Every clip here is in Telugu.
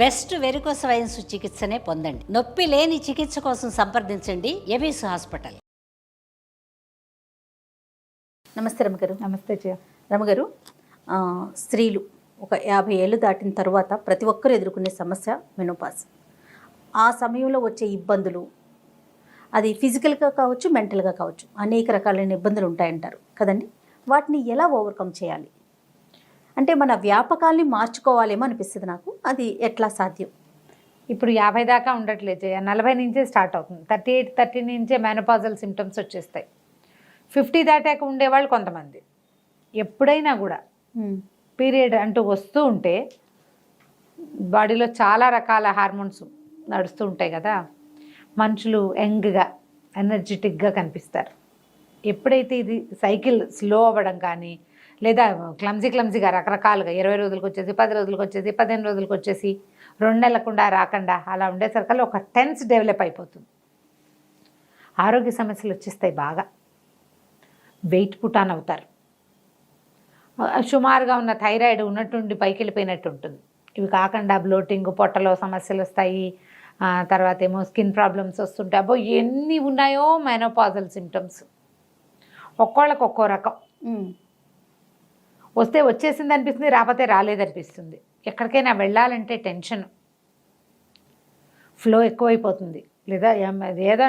బెస్ట్ వెరికోస్ వెయిన్స్ చికిత్సనే పొందండి. నొప్పి లేని చికిత్స కోసం సంప్రదించండి ఎవిస్ హాస్పిటల్. నమస్తే రమగారు. నమస్తే జయ. రమగారు, స్త్రీలు ఒక 50 ఏళ్ళు దాటిన తర్వాత ప్రతి ఒక్కరు ఎదుర్కొనే సమస్య మెనోపాజ్. ఆ సమయంలో వచ్చే ఇబ్బందులు, అది ఫిజికల్గా కావచ్చు, మెంటల్గా కావచ్చు, అనేక రకాలైన ఇబ్బందులు ఉంటాయంటారు కదండి. వాటిని ఎలా ఓవర్కమ్ చేయాలి అంటే మన వ్యాపకాల్ని మార్చుకోవాలేమో అనిపిస్తుంది నాకు. అది ఎట్లా సాధ్యం? ఇప్పుడు 50 దాకా ఉండట్లేదు జయ, 40 నుంచే స్టార్ట్ అవుతుంది. 38-30 నుంచే మెనోపాజల్ సిమ్టమ్స్ వచ్చేస్తాయి. 50 దాటాక ఉండేవాళ్ళు కొంతమంది ఎప్పుడైనా కూడా పీరియడ్ అంటూ వస్తూ ఉంటే బాడీలో చాలా రకాల హార్మోన్స్ నడుస్తూ ఉంటాయి కదా, మనుషులు యంగ్గా ఎనర్జెటిక్గా కనిపిస్తారు. ఎప్పుడైతే ఇది సైకిల్ స్లో అవ్వడం కానీ, లేదా క్లమ్జీగా రకరకాలుగా 20 రోజులకు వచ్చేసి, 10 రోజులకు వచ్చేసి, 15 రోజులకు వచ్చేసి, 2 నెలలకుండా రాకుండా అలా ఉండేసరికల్లా ఒక టెన్స్ డెవలప్ అయిపోతుంది. ఆరోగ్య సమస్యలు వచ్చేస్తాయి. బాగా వెయిట్ పుటాన్ అవుతారు. సుమారుగా ఉన్న థైరాయిడ్ ఉన్నట్టుండి పైకి వెళ్ళిపోయినట్టు ఉంటుంది. ఇవి కాకుండా బ్లోటింగ్, పొట్టలో సమస్యలు వస్తాయి. తర్వాత ఏమో స్కిన్ ప్రాబ్లమ్స్ వస్తుంటాయి. అబ్బో ఎన్ని ఉన్నాయో మెనోపాజల్ సిమ్టమ్స్. ఒక్కోళ్ళకి ఒక్కో రకం. వస్తే వచ్చేసింది అనిపిస్తుంది, రాకపోతే రాలేదనిపిస్తుంది. ఎక్కడికైనా వెళ్ళాలంటే టెన్షన్, ఫ్లో ఎక్కువైపోతుంది. లేదా ఏదో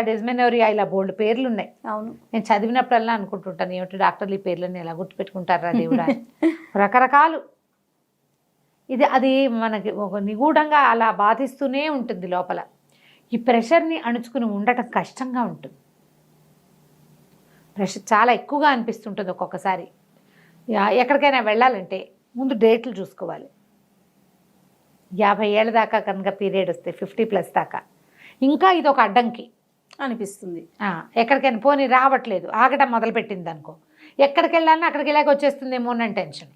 డిస్మెనోరియా ఇలా బోల్డ్ పేర్లు ఉన్నాయి. అవును, నేను చదివినప్పుడల్లా అనుకుంటుంటాను, ఏమిటి డాక్టర్లు ఈ పేర్లని ఎలా గుర్తుపెట్టుకుంటారా దేవుడా. రకరకాలు. అది మనకి ఒక నిగూఢంగా అలా బాధిస్తూనే ఉంటుంది లోపల. ఈ ప్రెషర్ని అణుచుకుని ఉండటం కష్టంగా ఉంటుంది. ప్రెషర్ చాలా ఎక్కువగా అనిపిస్తుంటుంది ఒక్కొక్కసారి. ఎక్కడికైనా వెళ్ళాలంటే ముందు డేట్లు చూసుకోవాలి. 50 ఏళ్ళ దాకా కనుక పీరియడ్ వస్తే 50+ దాకా ఇంకా ఇది ఒక అడ్డంకి అనిపిస్తుంది. ఎక్కడికైనా పోనీ రావట్లేదు, ఆగటం మొదలుపెట్టింది అనుకో, ఎక్కడికి వెళ్ళాలని అక్కడికి వెళ్ళాక వచ్చేస్తుందేమో అని టెన్షన్.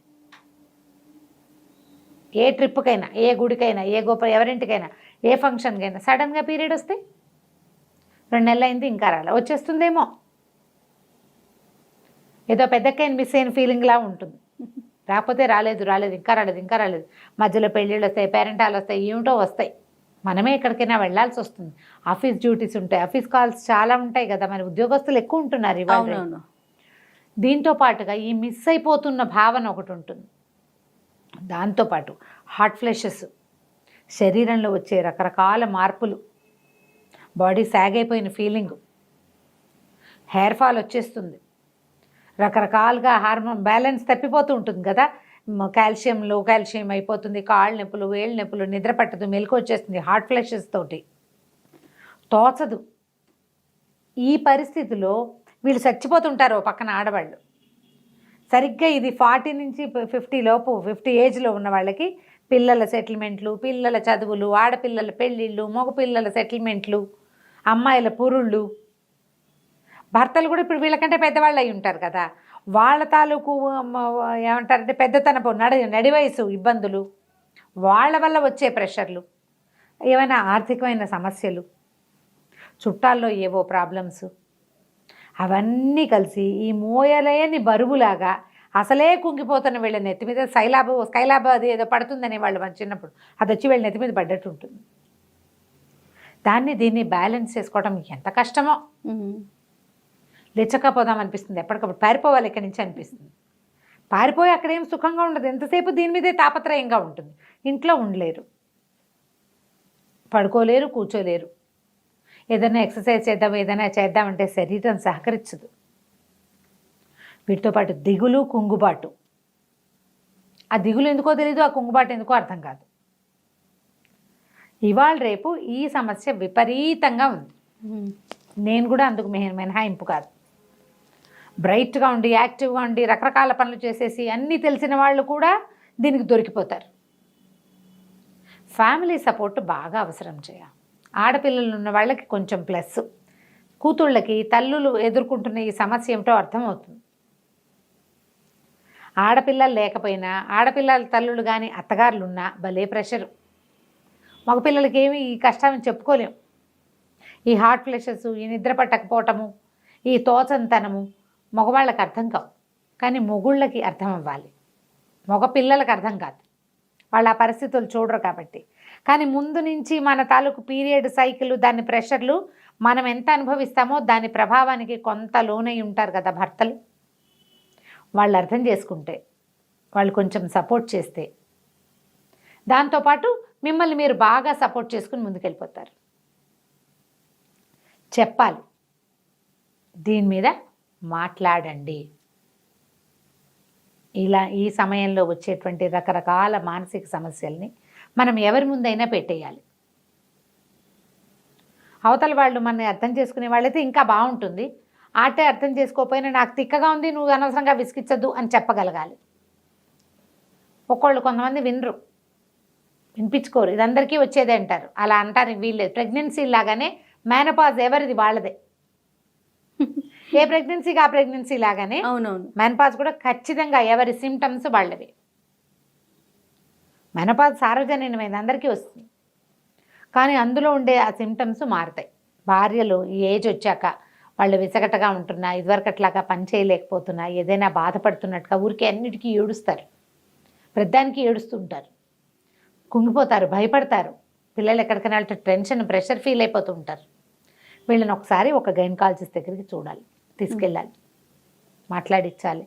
ఏ ట్రిప్కైనా, ఏ గుడికైనా, ఏ ఎవరింటికైనా, ఏ ఫంక్షన్కైనా సడన్గా పీరియడ్ వస్తే 2 నెలలు అయింది ఇంకా రాలే, వచ్చేస్తుందేమో, ఏదో పెద్దకైనా మిస్ అయిన ఫీలింగ్లా ఉంటుంది. రాకపోతే రాలేదు, ఇంకా రాలేదు. మధ్యలో పెళ్ళిళ్ళు వస్తాయి, పేరెంటాలు వస్తాయి, ఏమిటో వస్తాయి. మనమే ఎక్కడికైనా వెళ్ళాల్సి వస్తుంది. ఆఫీస్ డ్యూటీస్ ఉంటాయి, ఆఫీస్ కాల్స్ చాలా ఉంటాయి కదా, మరి ఉద్యోగస్తులు ఎక్కువ ఉంటున్నారు ఇవాళ. దీంతో పాటుగా ఈ మిస్ అయిపోతున్న భావన ఒకటి ఉంటుంది. దాంతోపాటు హాట్ ఫ్లెషెస్, శరీరంలో వచ్చే రకరకాల మార్పులు, బాడీ సాగ్ అయిపోయిన ఫీలింగు, హెయిర్ ఫాల్ వచ్చేస్తుంది, రకరకాలుగా హార్మోన్ బ్యాలెన్స్ తప్పిపోతూ ఉంటుంది కదా. లో కాల్షియం అయిపోతుంది, కాళ్ళ నొప్పులు, వేళ్ళ నొప్పులు, నిద్ర పట్టదు, మెలకు వచ్చేస్తుంది హాట్ ఫ్లెషెస్ తోటి, తోచదు. ఈ పరిస్థితిలో వీళ్ళు చచ్చిపోతుంటారు పక్కన ఆడవాళ్ళు. సరిగ్గా ఇది 40 నుంచి 50 లోపు, 50 ఏజ్లో ఉన్న వాళ్ళకి పిల్లల సెటిల్మెంట్లు, పిల్లల చదువులు, ఆడపిల్లల పెళ్ళిళ్ళు, మగపిల్లల సెటిల్మెంట్లు, అమ్మాయిల పురుళ్ళు, భర్తలు కూడా ఇప్పుడు వీళ్ళకంటే పెద్దవాళ్ళు అయి ఉంటారు కదా, వాళ్ళ తాలూకు ఏమంటారంటే పెద్దతనపు నడి వయసు ఇబ్బందులు, వాళ్ళ వల్ల వచ్చే ప్రెషర్లు, ఏమైనా ఆర్థికమైన సమస్యలు, చుట్టాల్లో ఏవో ప్రాబ్లమ్స్, అవన్నీ కలిసి ఈ మోయలేని బరువులాగా అసలే కుంగిపోతున్న వీళ్ళ నెత్తి మీద స్కైలాబ్ అది ఏదో పడుతుందనే వాళ్ళు మన చిన్నప్పుడు, అది వచ్చి వీళ్ళ నెత్తి మీద పడ్డట్టు ఉంటుంది. దీన్ని బ్యాలెన్స్ చేసుకోవడం ఎంత కష్టమో. లేచకపోదాం అనిపిస్తుంది, ఎప్పటికప్పుడు పారిపోవాలి ఇక్కడి నుంచి అనిపిస్తుంది. పారిపోయి అక్కడేం సుఖంగా ఉండదు, ఎంతసేపు దీని మీదే తాపత్రయంగా ఉంటుంది. ఇంట్లో ఉండలేరు, పడుకోలేరు, కూర్చోలేరు. ఏదైనా ఎక్సర్సైజ్ ఏదైనా చేద్దామంటే శరీరం సహకరించదు. వీటితో పాటు దిగులు, కుంగుబాటు. ఆ దిగులు ఎందుకో తెలీదు, ఆ కుంగుబాటు ఎందుకో అర్థం కాదు. ఇవాళ రేపు ఈ సమస్య విపరీతంగా ఉంది. నేను కూడా అందుకు మినహాయింపు కాదు. బ్రైట్గా ఉండి, యాక్టివ్గా ఉండి, రకరకాల పనులు చేసేసి అన్నీ తెలిసిన వాళ్ళు కూడా దీనికి దొరికిపోతారు. ఫ్యామిలీ సపోర్ట్ బాగా అవసరం చేయాలి. ఆడపిల్లలు ఉన్న వాళ్ళకి కొంచెం ప్లస్, కూతుళ్ళకి తల్లులు ఎదుర్కొంటున్న ఈ సమస్య ఏమిటో అర్థమవుతుంది. ఆడపిల్లలు లేకపోయినా, ఆడపిల్లల తల్లులు కానీ అత్తగారులు ఉన్నా భలే ప్రెషరు. మగపిల్లలకి ఏమి ఈ కష్టాన్ని చెప్పుకోలేం. ఈ హార్ట్ ఫ్లెషెస్, ఈ నిద్ర పట్టకపోవటము, ఈ తోచంతనము మగవాళ్ళకి అర్థం కావు, కానీ మొగుళ్ళకి అర్థం అవ్వాలి, మగ పిల్లలకు అర్థం కాదు. వాళ్ళ ఆ పరిస్థితులు చూడరు కాబట్టి. కానీ ముందు నుంచి మన తాలూకు పీరియడ్ సైకిల్, దాని ప్రెషర్లు మనం ఎంత అనుభవిస్తామో దాని ప్రభావానికి కొంత లోనై ఉంటారు కదా భర్తలు. వాళ్ళు అర్థం చేసుకుంటే, వాళ్ళు కొంచెం సపోర్ట్ చేస్తే, దాంతోపాటు మిమ్మల్ని మీరు బాగా సపోర్ట్ చేసుకుని ముందుకెళ్ళిపోతారు. చెప్పాలి, దీని మీద మాట్లాడండి. ఇలా ఈ సమయంలో వచ్చేటువంటి రకరకాల మానసిక సమస్యల్ని మనం ఎవరి ముందైనా పెట్టేయాలి. అవతల వాళ్ళు మనని అర్థం చేసుకునే వాళ్ళైతే ఇంకా బాగుంటుంది. ఆటే అర్థం చేసుకోకపోయినా నాకు తిక్కగా ఉంది, నువ్వు అనవసరంగా విసిగించద్దు అని చెప్పగలగాలి. కొంతమంది వినరు, వినిపించుకోరు. ఇది అందరికీ వచ్చేదే అంటారు. అలా అంటారు వీళ్ళే. ప్రెగ్నెన్సీ లాగానే మేనపాజ్ ఎవరిది వాళ్ళదే. ఏ ప్రెగ్నెన్సీకి ఆ ప్రెగ్నెన్సీ లాగానే అవునవును, మెనపాజ్ కూడా ఖచ్చితంగా ఎవరి సిమ్టమ్స్ వాళ్ళవి. మెనపాజ్ సార్వజనీనమైంది, అందరికీ వస్తుంది. కానీ అందులో ఉండే ఆ సిమ్టమ్స్ మారుతాయి. భార్యలు ఈ ఏజ్ వచ్చాక వాళ్ళు విసగటగా ఉంటున్నా, ఇదివరకట్లాగా పని చేయలేకపోతున్నా, ఏదైనా బాధపడుతున్నట్టుగా ఊరికే అన్నిటికీ ఏడుస్తారు. ప్రతిదానికి ఏడుస్తుంటారు, కుంగిపోతారు, భయపడతారు. పిల్లలు ఎక్కడికైనా వెళ్తే టెన్షన్, ప్రెషర్ ఫీల్ అయిపోతూ ఉంటారు. వీళ్ళని ఒకసారి ఒక గైనకాలజిస్ట్ దగ్గరికి చూడాలి, తీసుకెళ్ళాలి, మాట్లాడించాలి.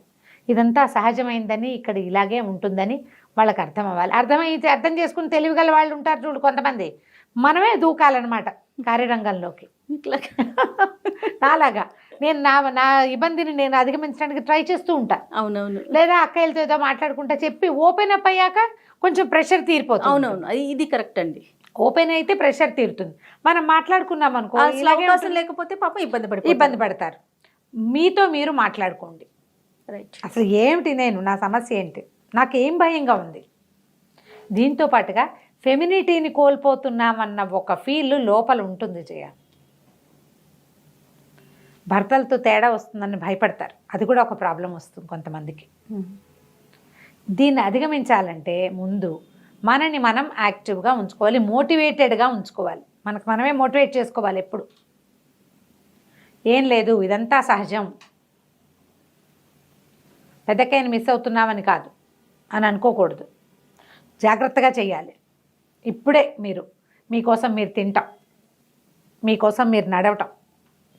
ఇదంతా సహజమైందని, ఇక్కడ ఇలాగే ఉంటుందని వాళ్ళకి అర్థం అవ్వాలి. అర్థమైతే అర్థం చేసుకుని తెలివిగల వాళ్ళు ఉంటారు చూడు కొంతమంది, మనమే దూకాలన్నమాట కార్యరంగంలోకి. నాలాగా నేను నా ఇబ్బందిని నేను అధిగమించడానికి ట్రై చేస్తూ ఉంటాను. అవునవును, లేదా అక్కయ్యలతో ఏదో మాట్లాడుకుంటా చెప్పి ఓపెన్ అప్ అయ్యాక కొంచెం ప్రెషర్ తీరిపోతుంది. అవునవును, ఇది కరెక్ట్ అండి. ఓపెన్ అయితే ప్రెషర్ తీరుతుంది. మనం మాట్లాడుకున్నాం అనుకో, అవకాశం లేకపోతే పాప ఇబ్బంది పడతారు. మీతో మీరు మాట్లాడుకోండి. రైట్. అసలు ఏమిటి, నా సమస్య ఏంటి, నాకేం భయంగా ఉంది. దీంతో పాటుగా ఫెమినిటీని కోల్పోతున్నామన్న ఒక ఫీల్ లోపల ఉంటుంది. భర్తలతో తేడా వస్తుందని భయపడతారు. అది కూడా ఒక ప్రాబ్లం వస్తుంది కొంతమందికి. దీన్ని అధిగమించాలంటే ముందు మనని మనం యాక్టివ్గా ఉంచుకోవాలి, మోటివేటెడ్గా ఉంచుకోవాలి. మనకు మనమే మోటివేట్ చేసుకోవాలి ఎప్పుడు. ఏం లేదు, ఇదంతా సహజం, పెద్దకైనా మిస్ అవుతున్నామని కాదు అని అనుకోకూడదు. జాగ్రత్తగా చేయాలి. ఇప్పుడే మీకోసం మీరు తింటాం, మీకోసం మీరు నడవటం,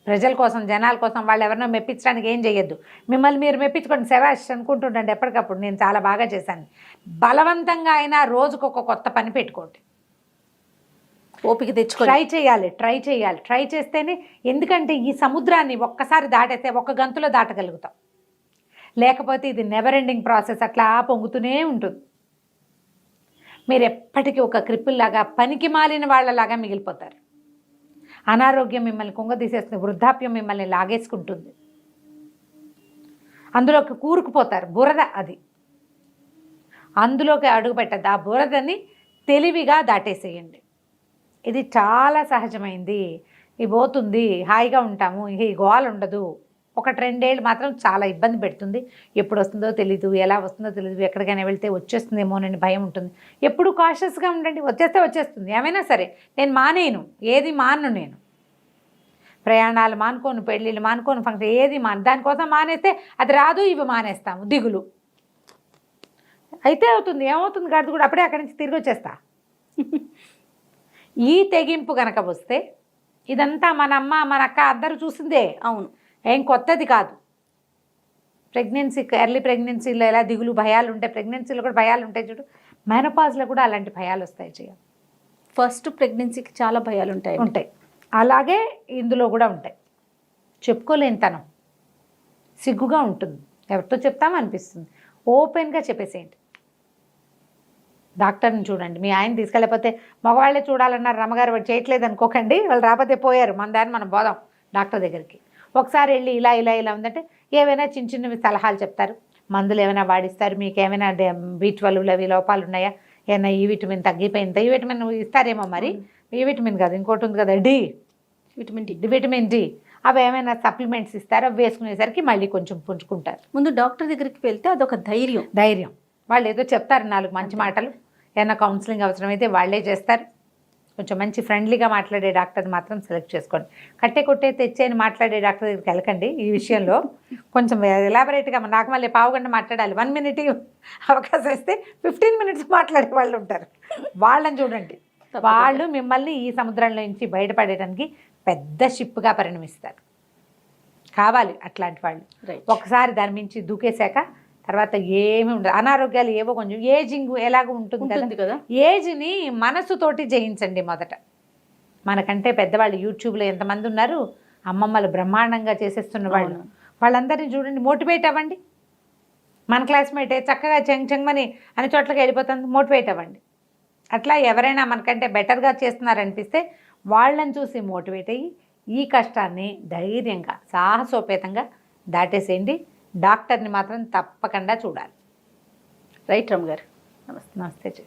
ప్రజల కోసం, జనాల కోసం, వాళ్ళు ఎవరినో మెప్పించడానికి ఏం చేయొద్దు. మిమ్మల్ని మీరు మెప్పించుకోండి, శవాష్ అనుకుంటుండండి ఎప్పటికప్పుడు, నేను చాలా బాగా చేశాను. బలవంతంగా అయినా రోజుకు ఒక కొత్త పని పెట్టుకోండి. ఓపిక తెచ్చుకో. ట్రై చేస్తేనే, ఎందుకంటే ఈ సముద్రాన్ని ఒక్కసారి దాటేస్తే ఒక గంతులో దాటగలుగుతాం. లేకపోతే ఇది నెవర్ ఎండింగ్ ప్రాసెస్, అట్లా పొంగుతూనే ఉంటుంది. మీరు ఎప్పటికీ ఒక క్రిప్పుల్లాగా, పనికి మాలిన వాళ్ళలాగా మిగిలిపోతారు. అనారోగ్యం మిమ్మల్ని కుంగదీసేస్తుంది, వృద్ధాప్యం మిమ్మల్ని లాగేసుకుంటుంది, అందులోకి కూరుకుపోతారు. బురద అది, అందులోకి అడుగు పెట్టద్దు. ఆ బురదని తెలివిగా దాటేసేయండి. ఇది చాలా సహజమైంది. ఇది పోతుంది, హాయిగా ఉంటాము, ఈ గోల ఉండదు. 1-2 ఏళ్ళు మాత్రం చాలా ఇబ్బంది పెడుతుంది. ఎప్పుడు వస్తుందో తెలీదు, ఎలా వస్తుందో తెలీదు, ఎక్కడికైనా వెళ్తే వచ్చేస్తుందేమోనని భయం ఉంటుంది. ఎప్పుడు కాషియస్గా ఉండండి. వచ్చేస్తుంది ఏమైనా సరే. నేను మానేను, ఏది మాను, నేను ప్రయాణాలు మానుకోను, పెళ్ళిళ్ళు మానుకోను, ఫంక్షన్ ఏది దానికోసం మానేస్తే అది రాదు, ఇవి మానేస్తాము, దిగులు అయితే అవుతుంది. ఏమవుతుంది గడుదు కూడా, అప్పుడే అక్కడి నుంచి తిరిగి వచ్చేస్తా. ఈ తెగింపు కనుక వస్తే ఇదంతా మన అమ్మ మన అక్క అందరూ చూసిందే. అవును, ఏం కొత్తది కాదు. ఎర్లీ ప్రెగ్నెన్సీలో ఎలా దిగులు భయాలు ఉంటాయి, ప్రెగ్నెన్సీలో కూడా భయాలు ఉంటాయి చూడు, మెనోపాజ్లో కూడా అలాంటి భయాలు వస్తాయి. ఫస్ట్ ప్రెగ్నెన్సీకి చాలా భయాలు ఉంటాయి. అలాగే ఇందులో కూడా ఉంటాయి. చెప్పుకోలేనితనం, సిగ్గుగా ఉంటుంది, ఎవరితో చెప్తామనిపిస్తుంది. ఓపెన్గా చెప్పేసేయండి. డాక్టర్ని చూడండి. మీ ఆయన తీసుకెళ్ళకపోతే మగవాళ్ళే చూడాలన్నారు రమ్మగారు, వాడు చేయట్లేదు అనుకోకండి. వాళ్ళు రాకపోతే పోయారు, మన దాన్ని మనం పోదాం డాక్టర్ దగ్గరికి. ఒకసారి వెళ్ళి ఇలా ఉందంటే ఏవైనా చిన్నవి సలహాలు చెప్తారు, మందులు ఏమైనా వాడిస్తారు. మీకు ఏమైనా B12 అవి లోపాలు ఉన్నాయా, ఏమైనా ఈ విటమిన్ తగ్గిపోయిందా, ఈ విటమిన్ ఇస్తారేమో. మరి ఈ విటమిన్ కాదు, ఇంకోటి ఉంది కదా, విటమిన్ డి, అవి ఏమైనా సప్లిమెంట్స్ ఇస్తారు. అవి వేసుకునేసరికి మళ్ళీ కొంచెం పుంజుకుంటారు. ముందు డాక్టర్ దగ్గరికి వెళ్తే అదొక ధైర్యం. వాళ్ళు ఏదో చెప్తారు 4 మంచి మాటలు. ఏమైనా కౌన్సిలింగ్ అవసరమైతే వాళ్ళే చేస్తారు. కొంచెం మంచి ఫ్రెండ్లీగా మాట్లాడే డాక్టర్ మాత్రం సెలెక్ట్ చేసుకోండి. కట్టే కొట్టే తెచ్చేని మాట్లాడే డాక్టర్ దగ్గరికి వెళ్ళకండి ఈ విషయంలో. కొంచెం ఎలాబరేట్గా నాకు మళ్ళీ పావుగంట మాట్లాడాలి, 1 minute అవకాశం ఇస్తే 15 minutes మాట్లాడే వాళ్ళు ఉంటారు. వాళ్ళని చూడండి, వాళ్ళు మిమ్మల్ని ఈ సముద్రంలో నుంచి బయటపడేయడానికి పెద్ద షిప్గా పరిణమిస్తారు. కావాలి అట్లాంటి వాళ్ళు. ఒకసారి దాని మించి దూకేశాక తర్వాత ఏమి ఉండదు. అనారోగ్యాలు ఏవో కొంచెం ఏజింగ్ ఎలాగో ఉంటుంది కదా, ఏజ్ని మనసుతోటి జయించండి మొదట. మనకంటే పెద్దవాళ్ళు యూట్యూబ్లో ఎంతమంది ఉన్నారు, అమ్మమ్మలు బ్రహ్మాండంగా చేసేస్తున్న వాళ్ళు, వాళ్ళందరినీ చూడండి, మోటివేట్ అవ్వండి. మన క్లాస్మేటే చక్కగా చెంగమని అన్ని చోట్లకి వెళ్ళిపోతుంది, మోటివేట్ అవ్వండి. అట్లా ఎవరైనా మనకంటే బెటర్గా చేస్తున్నారనిపిస్తే వాళ్ళని చూసి మోటివేట్ అయ్యి ఈ కష్టాన్ని ధైర్యంగా సాహసోపేతంగా దాటేసేయండి. డాక్టర్ని మాత్రం తప్పకుండా చూడాలి. రైట్ రమ్మ గారు, నమస్తే. నమస్తే.